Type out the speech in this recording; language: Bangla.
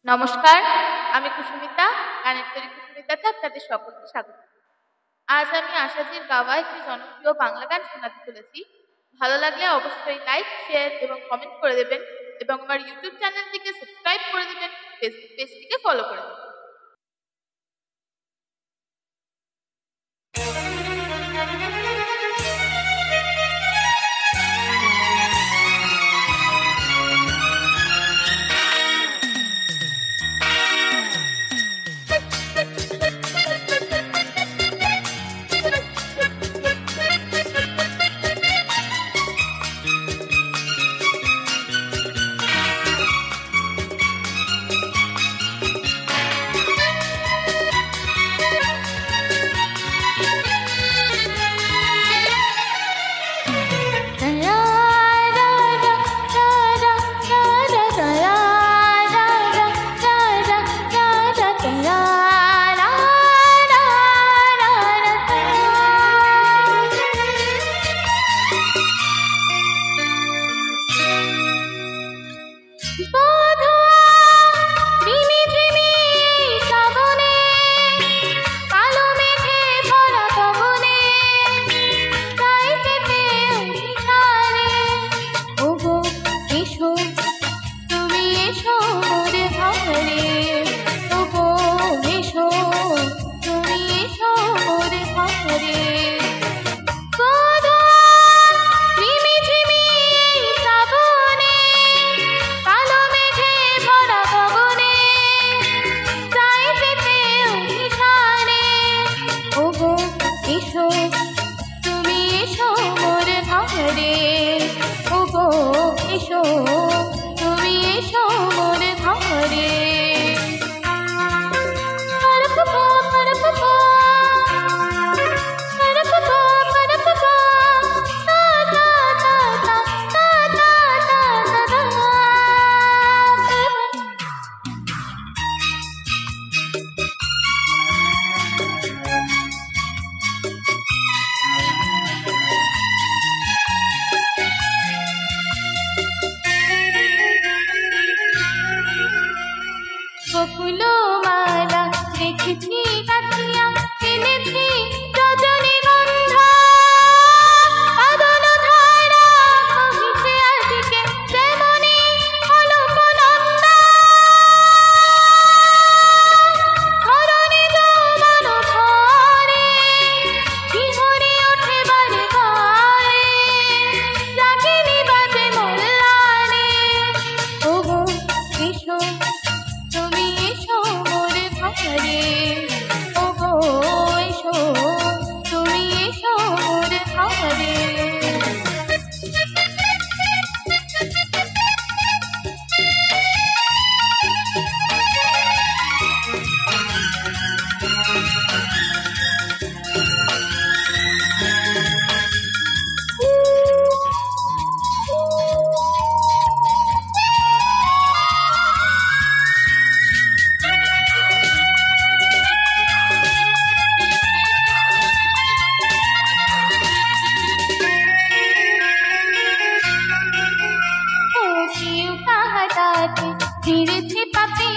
নমস্কার, আমি কুসুমিতা। গানের তরী কুসুমিতাতে আপনাদের সকলকে স্বাগত। আজ আমি আশাজির গাওয়া একটি জনপ্রিয় বাংলা গান শোনাতে চলেছি। ভালো লাগলে অবশ্যই লাইক, শেয়ার এবং কমেন্ট করে দেবেন এবং আমার ইউটিউব চ্যানেলটিকে সাবস্ক্রাইব করে দেবেন, ফেসবুক পেজটিকে ফলো করে দেবেন। বকুলো মালা রেখেছি কাটিয়া, এনেছি রজনীগন্ধা, আদল ধারা কহিছে আজকে যেমনি অলকনন্দা। ধরণী দমন ধরে শিহরে ওঠে বারে বারে, রাগিনী বাজে মল্লারে। ওগো এসো তুমি, এসো মোর ঘরে, ওগো এসো তুমি, এসো মোর ঘরে। ফিরেছে পাপি